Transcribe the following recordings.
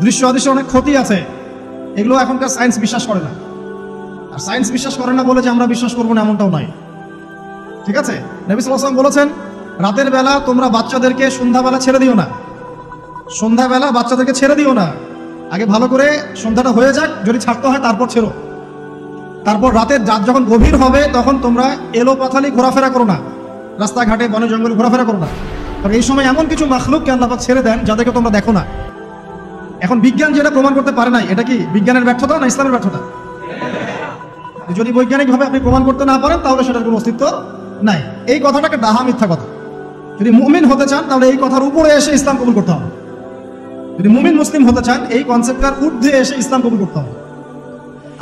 দৃশ্য অদৃশ্য অনেক ক্ষতি আছে, এগুলো এখনকার সায়েন্স বিশ্বাস করে না। আর সায়েন্স বিশ্বাস করে না বলে যে আমরা বিশ্বাস করবো না এমনটাও নয়, ঠিক আছে? নবী সাল্লাল্লাহু আলাইহি ওয়াসাল্লাম বলেছেন, রাতের বেলা তোমরা বাচ্চাদেরকে সন্ধ্যাবেলা ছেড়ে দিও না, সন্ধ্যাবেলা বাচ্চাদেরকে ছেড়ে দিও না, আগে ভালো করে সন্ধ্যাটা হয়ে যাক, যদি ছাড়তে হয় তারপর ছেড়ো। তারপর রাতের রাত যখন গভীর হবে তখন তোমরা এলো পাথালি ঘোরাফেরা করো না, রাস্তাঘাটে বনে জঙ্গলে ঘোরাফেরা করো না, কারণ এই সময় এমন কিছু মাখলুককে আল্লাহ পাক ছেড়ে দেন যাদেরকে তোমরা দেখো না। এখন বিজ্ঞান যেটা প্রমাণ করতে পারে নাই, এটা কি বিজ্ঞানের ব্যর্থতা না ইসলামের ব্যর্থতা? যদি বৈজ্ঞানিকভাবে আপনি প্রমাণ করতে না পারেন তাহলে সেটার কোনো অস্তিত্ব নাই। এই কথাটাকে ডাহা মিথ্যা কথা। যদি মুমিন হতে চান তাহলে এই কথার উপরে এসে ইসলাম কবুল করতে হবে। যদি মুমিন মুসলিম হতে চান এই কনসেপ্টটার ঊর্ধ্বে এসে ইসলাম কবুল করতে হবে।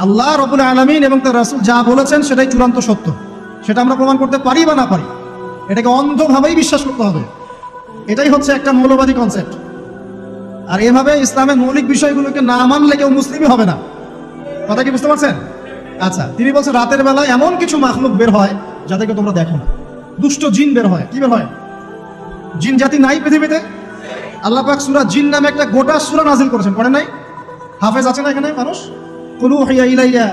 আল্লাহ রাব্বুল আলামিন এবং তার রাসূল যা বলেছেন সেটাই চূড়ান্ত সত্য, সেটা আমরা প্রমাণ করতে পারি বা না পারি, এটাকে অন্ধভাবেই বিশ্বাস করতে হবে। এটাই হচ্ছে একটা মৌলবাদী কনসেপ্ট। আর এভাবে ইসলামের মৌলিক বিষয়গুলোকে না মানলে কেউ মুসলিমই হবে না। কথা কি বুঝতে পারছেন? আচ্ছা, তিনি বলছেন রাতের বেলায় এমন কিছু মাখলুক বের হয় যাদেরকে তোমরা দেখো না। দুষ্ট জিন বের হয়। কি বের হয়? জিন জাতি নাই পৃথিবীতে? আল্লাহ পাক সূরা জিন নামে একটা গোটা সূরা নাযিল করেছেন, পড়েন নাই? হাফেজ আছে না এখানে মানুষ? কুল উহিয়া ইলাইয়া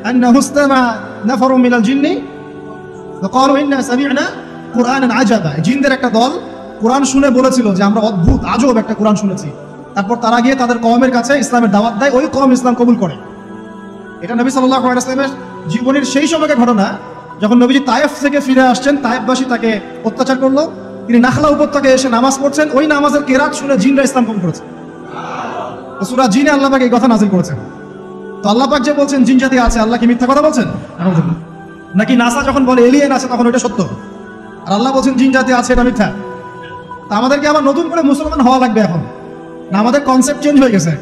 আন্নাহু ইসতামা নাফারুম মিনাল জিন্নি ফাকালু ইন্না সামি'না কুরআনান আজাবা। জিনদের একটা দল কোরআন শুনে বলেছিল যে আমরা অদ্ভুত আজব একটা কোরআন শুনেছি। তারপর তারা গিয়ে তাদের কওমের কাছে ইসলামের দাওয়াত দেয়, ওই কওম ইসলাম কবুল করে। এটা নবী সাল্লাল্লাহু আলাইহি ওয়াসাল্লামের জীবনের সেই সময়কার ঘটনা, যখন নবীজি তায়েফ থেকে ফিরে আসছেন, তায়েফবাসী তাকে অত্যাচার করলো, তিনি নাখলা উপত্যকায় এসে নামাজ পড়ছেন, ওই নামাজের কেরাত শুনে জিনরা ইসলাম কবুল করেছে। সূরা জিনে আল্লাহ পাক এই কথা নাযিল করেছেন। তো আল্লাহ পাক যে বলছেন জিন জাতি আছে, আল্লাহ কি মিথ্যা কথা বলছেন? নাকি নাসা যখন বলে এলিয়েন আছে তখন ওটা সত্য, আর আল্লাহ বলছেন জিন জাতি আছে এটা মিথ্যা? তা আমাদেরকে আবার নতুন করে মুসলমান হওয়া লাগবে এখন না? আমাদের কনসেপ্ট চেঞ্জ হয়ে গেছে।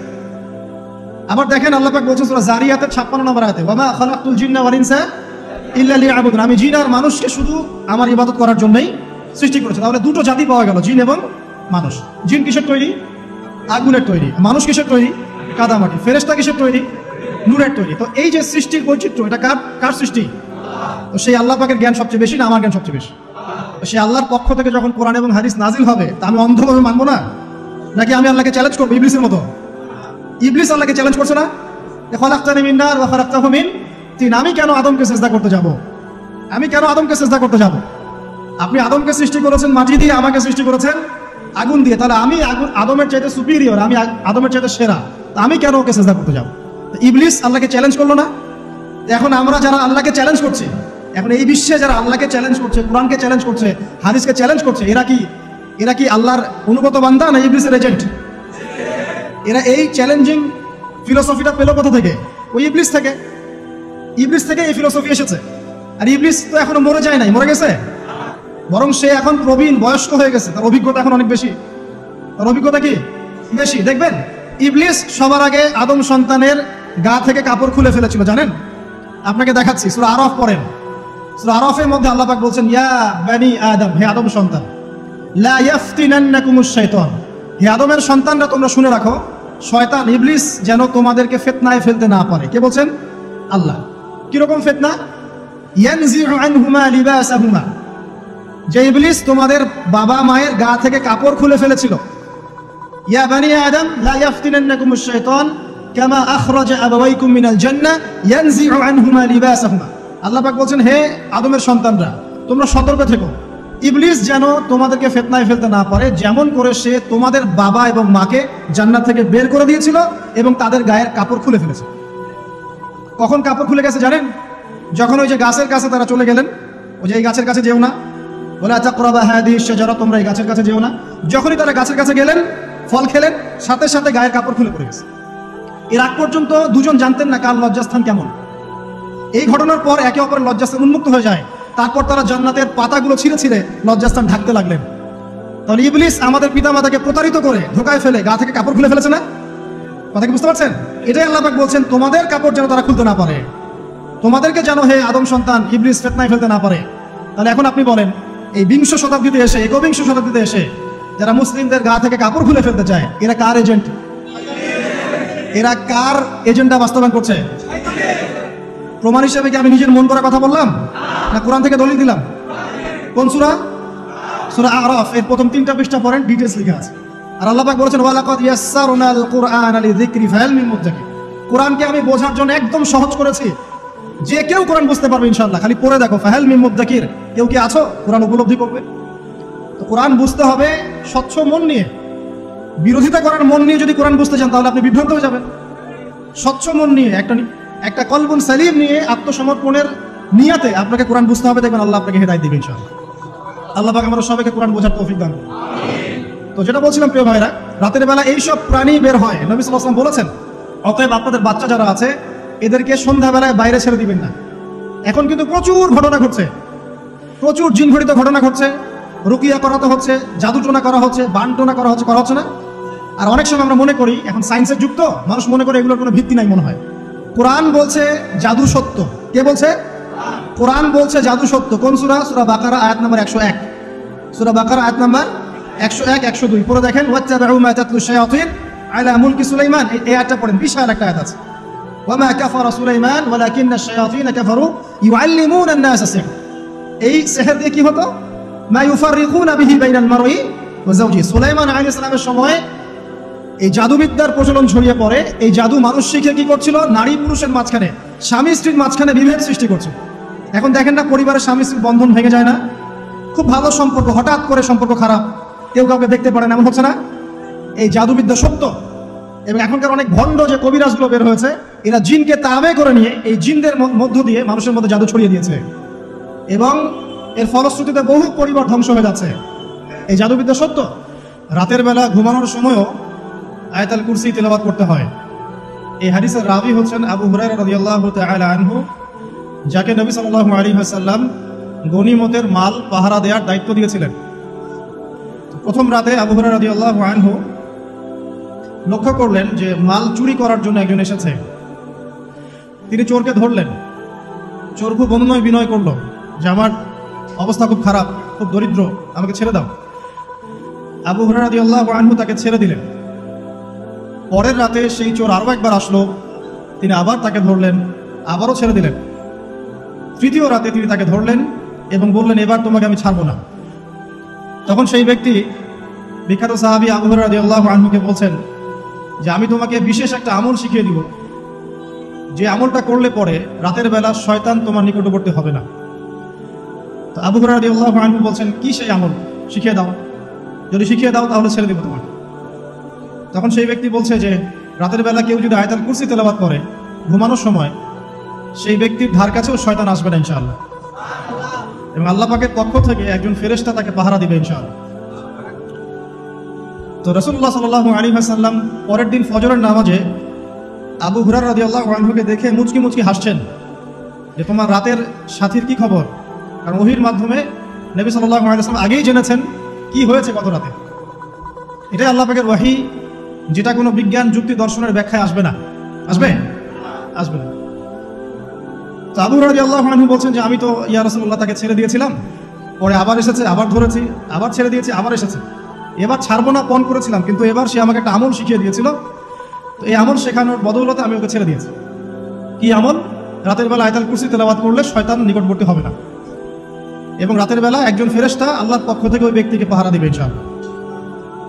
আবার দেখেন আল্লাহ পাক বলছেন সূরা জারিয়াতের 56 নম্বর আয়াতে, ওয়া মা খালাকতুল জিন্না ওয়াল ইনসা ইল্লা লিয়াবুদুন। আমি জিন আর মানুষকে শুধু আমার ইবাদত করার জন্যই সৃষ্টি করেছি। তাহলে দুটো জাতি পাওয়া গেল, জিন এবং মানুষ। জিন কিসের তৈরি? আগুনের তৈরি। মানুষ কিসের তৈরি? কাদামাটি। ফেরেশতা কিসের তৈরি? নূরের তৈরি। তো এই যে সৃষ্টির বৈচিত্র্য, এটা কার সৃষ্টি? তো সেই আল্লাহ পাকের জ্ঞান সবচেয়ে বেশি না আমার জ্ঞান সবচেয়ে বেশি? তো সেই আল্লাহর পক্ষ থেকে যখন কোরআন এবং হাদিস নাজিল হবে তা আমি অন্ধভাবে মানবো না? নাকি আমি আল্লাহকে চ্যালেঞ্জ করবো ইবলিসের মতো? ইবলিস আল্লাহকে চ্যালেঞ্জ করছে না, খালাকতানি মিন নার ওয়া খালাকতাহু মিন তিন। আমি কেন আদমকে সিজদা করতে যাব? আমি কেন আদমকে সিজদা করতে যাব? আপনি আদমকে সৃষ্টি করেছেন মাটি দিয়ে, আমাকে সৃষ্টি করেছেন আগুন দিয়ে। তাহলে আমি আদমের চাইতে সুপিরিয়র, আমি আদমের চাইতে সেরা, তা আমি কেন ওকে সিজদা করতে যাব? ইবলিস আল্লাহকে চ্যালেঞ্জ করলো না? এখন আমরা যারা আল্লাহকে চ্যালেঞ্জ করছি, এখন এই বিশ্বে যারা আল্লাহকে চ্যালেঞ্জ করছে, কোরআনকে চ্যালেঞ্জ করছে, হাদিসকে চ্যালেঞ্জ করছে, এরা কি আল্লাহর অনুগত বান্দা না ইবলিসের এজেন্ট? এরা এই চ্যালেঞ্জিং ফিলোসফিটা পেল কোথা থেকে? ওই ইবলিস থেকে। ইবলিস থেকে এই ফিলোসফি এসেছে। আর ইবলিস তো এখনো মরে যায় নাই, মরে গেছে, বরং সে এখন প্রবীণ, বয়স্ক হয়ে গেছে, তার অভিজ্ঞতা এখন অনেক বেশি। তার অভিজ্ঞতা কি বেশি? দেখবেন ইবলিস সবার আগে আদম সন্তানের গা থেকে কাপড় খুলে ফেলেছিল, জানেন? আপনাকে দেখাচ্ছি, সূরা আরাফ পড়েন। সূরা আরাফের মধ্যে আল্লাহ পাক বলছেন, ইয়া বানি আদম, হে আদম সন্তান, লা ইয়াফতিনান্নাকুমুশ শাইতান, হে আদমের সন্তানরা তোমরা শুনে রাখো, শয়তান ইবলিস যেন তোমাদেরকে ফিতনায় ফেলতে না পারে। কে বলছেন? আল্লাহ। কিরকম ফিতনা? ইয়ানজিউ আনহুমা লিবাসাহুমা, যে ইবলিস তোমাদের বাবা মায়ের গা থেকে কাপড় খুলে ফেলেছিল। ইয়া বানি আদম লা ইয়াফতিনান্নাকুমুশ শাইতান কামা আখরাজা আবাওয়াইকুম মিনাল জান্নাহ ইয়ানজিউ আনহুমা লিবাসাহুমা। আল্লাহ পাক বলছেন, হে আদমের সন্তানরা তোমরা সতর্ক থেকো, ইবলিস যেন তোমাদেরকে ফিতনায় ফেলতে না পারে, যেমন করে সে তোমাদের বাবা এবং মাকে জান্নাত থেকে বের করে দিয়েছিল এবং তাদের গায়ের কাপড় খুলে ফেলেছে। কখন কাপড় খুলে গেছে জানেন? যখন ওই যে গাছের কাছে তারা চলে গেলেন, ওই যে এই গাছের কাছে যেও না, ওয়ালা তাকরাবা হাদিহিশ শাজারা, তোমরা এই গাছের কাছে যেও না। যখনই তারা গাছের কাছে গেলেন, ফল খেলেন, সাথে সাথে গায়ের কাপড় খুলে পড়ে গেছে। এর আগ পর্যন্ত দুজন জানতেন না কার লজ্জাস্থান কেমন। এই ঘটনার পর একে অপরের লজ্জাস্থান উন্মুক্ত হয়ে যায়। তারপর তারা জান্নাতের পাতাগুলো ছিঁড়ে ছিঁড়ে লজ্জাস্থান ঢাকতে লাগলেন। তাহলে ইবলিস আমাদের পিতামাতাকে প্রতারিত করে ধোকায় ফেলে গা থেকে কাপড় খুলে ফেলেছে না? কথা কি বুঝতে পারছেন? এটাই আল্লাহ পাক বলছেন, তোমাদের কাপড় যেন তারা খুলতে না পারে, তোমাদেরকে যেন হে আদম সন্তান ইবলিস ফিতনায় ফেলতে না পারে। তাহলে এখন আপনি বলেন, এই 20 শতাব্দীতে এসে, 21 শতাব্দীতে এসে যারা মুসলিমদের গা থেকে কাপড় খুলে ফেলতে চায়, এরা কার এজেন্ট? এরা কার এজেন্ডা বাস্তবায়ন করছে? প্রমাণ হিসেবে কি আমি নিজের মন করা কথা বললাম, না কোরআন থেকে দলিল দিলাম? কোন সূরা? সূরা আরাফ এর প্রথম 3টা পৃষ্ঠা পড়েন, ডিটেইলস লেখা আছে। আর আল্লাহ পাক বলেছেন ওয়ালাকাদ ইয়াসসারনাল কুরআনা লিযিকরি ফাহাল মিন মুদ্দাকির, কোরআনকে আমি বোঝার জন্য একদম সহজ করেছি, যে কেউ কোরআন বুঝতে পারবে ইনশাআল্লাহ। খালি পড়ে দেখো, ফাহাল মিন মুদ্দাকির, কেউ কি আছো কোরআন উপলব্ধি করবে? তো কোরআন বুঝতে হবে স্বচ্ছ মন নিয়ে। বিরোধিতা করার মন নিয়ে যদি কোরআন বুঝতে চান তাহলে আপনি বিভ্রান্ত হয়ে যাবেন। স্বচ্ছ মন নিয়ে, একটা কলবুন সালিম নিয়ে, আত্মসমর্পণের নিয়াতে আপনাকে কোরআন বুঝতে হবে। দেখবেন আল্লাহ আপনাকে হেদায়েত দিবেন ইনশাআল্লাহ। আল্লাহ পাক আমরা সবাইকে কোরআন বোঝার তৌফিক দান করুন। তো যেটা বলছিলাম প্রিয় ভাইরা, রাতের বেলা এইসব প্রাণী বের হয়, নবী সাল্লাল্লাহু আলাইহি ওয়াসাল্লাম বলেছেন, অতএব আপনাদের বাচ্চা যারা আছে এদেরকে সন্ধ্যাবেলায় বাইরে ছেড়ে দিবেন না। এখন কিন্তু প্রচুর ঘটনা ঘটছে, প্রচুর জিনঘটিত ঘটনা ঘটছে, রুকিয়া করাতে হচ্ছে, জাদুটোনা করা হচ্ছে, বানটোনা করা হচ্ছে না? আর অনেক সময় আমরা মনে করি, এখন সায়েন্সের যুগ তো, মানুষ মনে করে এগুলোর কোনো ভিত্তি নাই মনে হয়। কোরআন বলছে জাদু সত্য। কে বলছে? কোরআন বলছে জাদু সত্য। কোন সূরা? সূরা বাকারা আয়াত নম্বর 101। সূরা বাকারা আয়াত নম্বর 101, 102 পড়ে দেখেন। ওয়াত্তাবাউ মা তাতলু শায়াতিন আলা মুলকি সুলাইমান, এই আয়াতটা পড়েন, বিশাল একটা আয়াত আছে। ওয়ামা কাফারা সুলাইমান ওয়ালাকিন্না শায়াতিন কাফারু ইউআল্লিমুনা আন-নাস সিহর। এই সিহর দিয়ে কি হতো? মা ইউফাররিকুনা বিহি বাইনাল মারই ওয়া যাওজি। সুলাইমান আলাইহিস সালামের সময় এই জাদুবিদ্যার প্রচলন ছড়িয়ে পড়ে। এই জাদু মানুষ শিখে কি করছিল? নারী পুরুষের মাঝখানে, স্বামী স্ত্রীর মাঝখানে বিভেদ সৃষ্টি করছে। এখন দেখেন না, পরিবারের স্বামী স্ত্রীর বন্ধন ভেঙে যায় না? খুব ভালো সম্পর্ক, হঠাৎ করে সম্পর্ক খারাপ, কেউ কাউকে দেখতে পারে না, এমন হচ্ছে না? এই জাদুবিদ্যা সত্য। এবং এখনকার অনেক ভণ্ড যে কবিরাজগুলো বের হয়েছে, এরা জিনকে তাবে করে নিয়ে এই জিনদের মধ্য দিয়ে মানুষের মধ্যে জাদু ছড়িয়ে দিয়েছে, এবং এর ফলশ্রুতিতে বহু পরিবার ধ্বংস হয়ে যাচ্ছে। এই জাদুবিদ্যা সত্য। রাতের বেলা ঘুমানোর সময়ও আয়াতুল কুরসি তেলাওয়াত করতে হয়। এই হাদিসের রাবি হচ্ছেন আবু হুরায়রা রাদিয়াল্লাহু তাআলা আনহু, যাকে নবী সাল্লাল্লাহু আলাইহি ওয়াসাল্লাম গনিমতের মাল পাহারা দেওয়ার দায়িত্ব দিয়েছিলেন। প্রথম রাতে আবু হুরায়রা রাদিয়াল্লাহু আনহু লক্ষ্য করলেন যে মাল চুরি করার জন্য একজন এসেছে। তিনি চোরকে ধরলেন। চোর খুব অনুনয় বিনয় করলো যে আমার অবস্থা খুব খারাপ, খুব দরিদ্র, আমাকে ছেড়ে দাও। আবু হুরায়রা রাদিয়াল্লাহু আনহু তাকে ছেড়ে দিলেন। পরের রাতে সেই চোর আরও একবার আসলো, তিনি আবার তাকে ধরলেন, আবারও ছেড়ে দিলেন। তৃতীয় রাতে তিনি তাকে ধরলেন এবং বললেন, এবার তোমাকে আমি ছাড়বো না। তখন সেই ব্যক্তি, বিখ্যাত সাহাবী আবু হুরায়রা রাদিয়াল্লাহু আনহুকে বলছেন যে আমি তোমাকে বিশেষ একটা আমল শিখিয়ে দিব, যে আমলটা করলে পরে রাতের বেলা শয়তান তোমার নিকটবর্তী হবে না। তো আবু হুরায়রা রাদিয়াল্লাহু আনহু বলছেন, কি সেই আমল? শিখিয়ে দাও, যদি শিখিয়ে দাও তাহলে ছেড়ে দেব তোমাকে। তখন সেই ব্যক্তি বলছে যে রাতের বেলা কেউ যদি আয়াতুল কুরসি তেলাওয়াত করে ঘুমানোর সময়, সেই ব্যক্তির ধার কাছেও শয়তান আসবে না ইনশাআল্লাহ, এবং আল্লাহ পাকের পক্ষ থেকে একজন ফেরেশতা তাকে পাহারা দিবে ইনশাআল্লাহ। তো রাসূলুল্লাহ সাল্লাল্লাহু আলাইহি ওয়াসাল্লাম পরের দিন ফজরের নামাজে আবু হুরায়রা রাদিয়াল্লাহু আনহুকে দেখে মুচকি মুচকি হাসছেন যে তোমার রাতের সাথীর কি খবর? কারণ ওহীর মাধ্যমে নবী সাল্লাল্লাহু আলাইহি ওয়াসাল্লাম আগেই জেনেছেন কি হয়েছে গত রাতে। এটাই আল্লাহ পাকের ওহী, যেটা কোনো বিজ্ঞান যুক্তি দর্শনের ব্যাখ্যায় আসবে না। আসবে না। তো আবু হুরায়রা রাদিয়াল্লাহু আনহু বলছেন যে আমি তো ইয়া রাসূলুল্লাহ তাকে ছেড়ে দিয়েছিলাম, পরে আবার এসেছে, আবার ধরেছি, আবার ছেড়ে দিয়েছি, আবার এসেছে। এবার ছাড়বো না পণ করেছিলাম, কিন্তু এবার সে আমাকে একটা আমল শিখিয়ে দিয়েছিল। তো এই আমল শেখানোর বদৌলতে আমি ওকে ছেড়ে দিয়েছি। কি আমল? রাতের বেলা আয়াতুল কুরসি তেলাওয়াত করলে শয়তান নিকটবর্তী হবে না, এবং রাতের বেলা একজন ফেরেশতা আল্লাহর পক্ষ থেকে ওই ব্যক্তিকে পাহারা দিবে ইনশাআল্লাহ।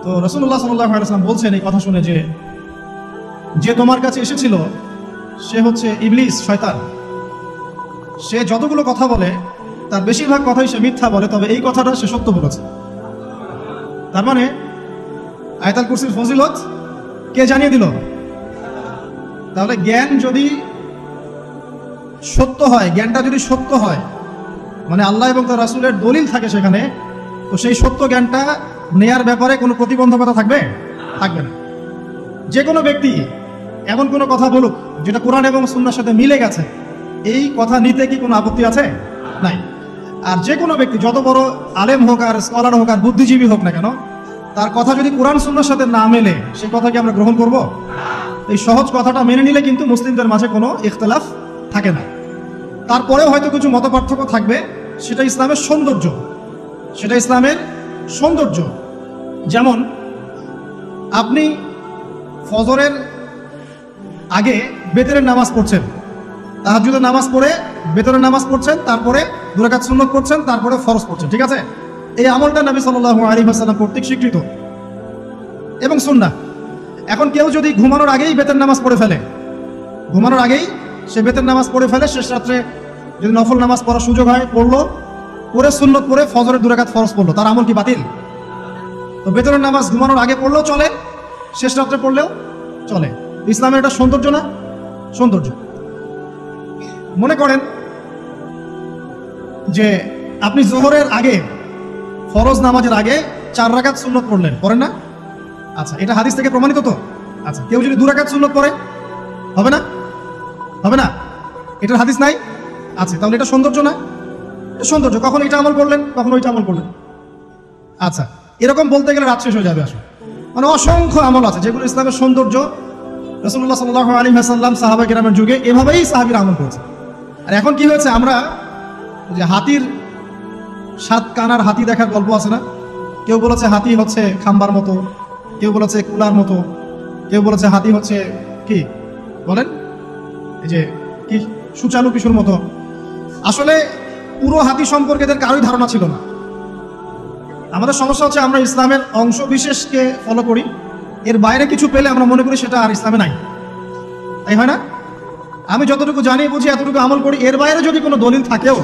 তো রাসূলুল্লাহ সাল্লাল্লাহু আলাইহি ওয়াসাল্লাম বলছেন এই কথা শুনে যে তোমার কাছে এসেছিল সে হচ্ছে ইবলিস, শয়তান। সে যতগুলো কথা বলে তার বেশিরভাগ কথাই সে মিথ্যা বলে, তবে এই কথাটা সে সত্য বলেছে। তার মানে আয়াতুল কুরসির ফজিলত কে জানিয়ে দিল? তাহলে জ্ঞান যদি সত্য হয়, জ্ঞানটা যদি সত্য হয়, মানে আল্লাহ এবং তার রাসূলের দলিল থাকে সেখানে, তো সেই সত্য জ্ঞানটা নেয়ার ব্যাপারে কোনো প্রতিবন্ধকতা থাকবে না। যে কোনো ব্যক্তি এমন কোনো কথা বলুক যেটা কোরআন এবং সুন্নাহর সাথে মিলে গেছে, এই কথা নিতে কি কোনো আপত্তি আছে? নাই। আর যে কোনো ব্যক্তি যত বড় আলেম হোক আর স্কলার হোক আর বুদ্ধিজীবী হোক না কেন, তার কথা যদি কোরআন সুন্নাহর সাথে না মেলে, সেই কথা কি আমরা গ্রহণ করব? এই সহজ কথাটা মেনে নিলে কিন্তু মুসলিমদের মাঝে কোনো ইখতিলাফ থাকে না। তারপরেও হয়তো কিছু মতপার্থক্য থাকবে, সেটা ইসলামের সৌন্দর্য। যেমন আপনি ফজরের আগে বেতরের নামাজ পড়ছেন, তাহাজ্জুদের নামাজ পড়ে বেতরের নামাজ পড়ছেন, তারপরে 2 রাকাত সুন্নত পড়ছেন, তারপরে ফরজ পড়ছেন, ঠিক আছে? এই আমলটা নবী সাল্লাল্লাহু আলাইহি ওয়াসাল্লাম কর্তৃক স্বীকৃত। এবং সুন্নাহ। এখন কেউ যদি ঘুমানোর আগেই বেতের নামাজ পড়ে ফেলে, ঘুমানোর আগেই সে বেতের নামাজ পড়ে ফেলে, শেষ রাত্রে যদি নফল নামাজ পড়ার সুযোগ হয় পড়লো, পড়ে সুন্নত পড়ে ফজরের 2 রাকাত ফরজ পড়লো, তার আমল কি বাতিল? তো বেতনের নামাজ ঘুমানোর আগে পড়লেও চলে, শেষ রাত্রে পড়লেও চলে। ইসলামের এটা সৌন্দর্য না? সৌন্দর্য। মনে করেন যে আপনি জোহরের আগে, ফরজ নামাজের আগে 4 রাকাত সুন্নত পড়লেন, পড়েন না? আচ্ছা, এটা হাদিস থেকে প্রমাণিত তো? আচ্ছা, কেউ যদি 2 রাকাত সুন্নত পড়ে হবে না? হবে না? এটার হাদিস নাই? আচ্ছা, তাহলে এটা সৌন্দর্য না? এটা সৌন্দর্য। কখন এটা আমল করলেন, কখন ওইটা আমল করলেন। আচ্ছা, এরকম বলতে গেলে রাত শেষ হয়ে যাবে আসলে। মানে অসংখ্য আমল আছে যেগুলো ইসলামের সৌন্দর্য। রাসূলুল্লাহ সাল্লাল্লাহু আলাইহি ওয়াসাল্লাম সাহাবা কেরামের যুগে এভাবেই সাহাবীরা আমল করেছে। আর এখন কি হয়েছে, আমরা যে হাতির 7 কানার হাতি দেখার গল্প আছে না, কেউ বলেছে হাতি হচ্ছে খাম্বার মতো, কেউ বলেছে কুলার মতো, কেউ বলেছে হাতি হচ্ছে কি বলেন, এই যে কি সুচালু কিশোর মতো। আসলে পুরো হাতি সম্পর্কে এদের কারোই ধারণা ছিল না। আমাদের সমস্যা হচ্ছে আমরা ইসলামের অংশ বিশেষকে ফলো করি, এর বাইরে কিছু পেলে আমরা মনে করি সেটা আর ইসলামে নাই। তাই হয় না? আমি যতটুকু জানি বুঝি এতটুকু আমল করি, এর বাইরে যদি কোনো দলিল থাকেও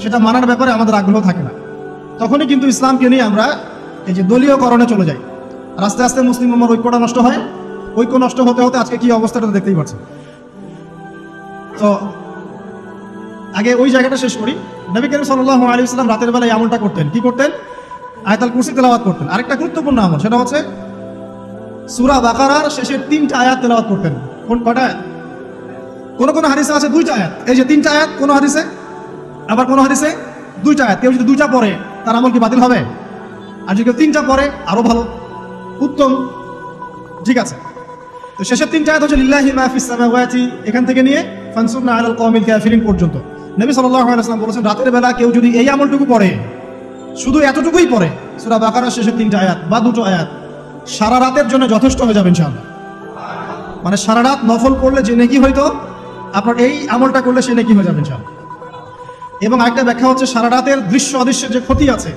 সেটা মানার ব্যাপারে আমাদের আগ্রহ থাকে না। তখনই কিন্তু ইসলামকে নিয়ে আমরা এই যে দলীয়করণে চলে যাই। আর আস্তে আস্তে মুসলিম উম্মার ঐক্যটা নষ্ট হয়। ঐক্য নষ্ট হতে হতে আজকে কি অবস্থাটা দেখতেই পাচ্ছেন। তো আগে ওই জায়গাটা শেষ করি। নবী করিম সাল্লাল্লাহু আলাইহি ওয়াসাল্লাম রাতের বেলায় আমলটা করতেন। কি করতেন? আয়াতুল কুরসি তেলাওয়াত করতেন। আরেকটা গুরুত্বপূর্ণ আমল, সেটা হচ্ছে সূরা বাকারার শেষের 3টা আয়াত তেলাওয়াত করতেন। কটা আয়াত? কোন হাদিসে আছে 2টা আয়াত। এই যে 3টা আয়াত কোন হাদিসে, আবার কোন হাদিসে 2টা আয়াত। কেউ যদি 2টা পড়ে তার আমল কি বাতিল হবে? আর যদি কেউ 3টা পড়ে আরো ভালো, উত্তম। ঠিক আছে, তো শেষের 3টা আয়াত হচ্ছে লিল্লাহি মা ফিস সামাওয়াতি, এখান থেকে নিয়ে ফানসুরনা আলাল কওমিল কাফিরিন পর্যন্ত। নবী সাল্লাল্লাহু আলাইহি ওয়াসাল্লাম বলেছেন রাতের বেলা কেউ যদি এই আমলটুকু পড়ে, শুধু এতটুকুই পড়ে, সূরা বাকারার শেষের 3টা আয়াত বা 2টো আয়াত, সারা রাতের জন্য যথেষ্ট হয়ে যাবে ইনশাআল্লাহ। মানে সারা রাত নফল পড়লে যে নেকি হইতো, আপনার এই আমলটা করলে সে নেকি হয়ে যাবে ইনশাআল্লাহ। এবং আরেকটা ব্যাখ্যা হচ্ছে সারা রাতের দৃশ্য অদৃশ্যের যে ক্ষতি আছে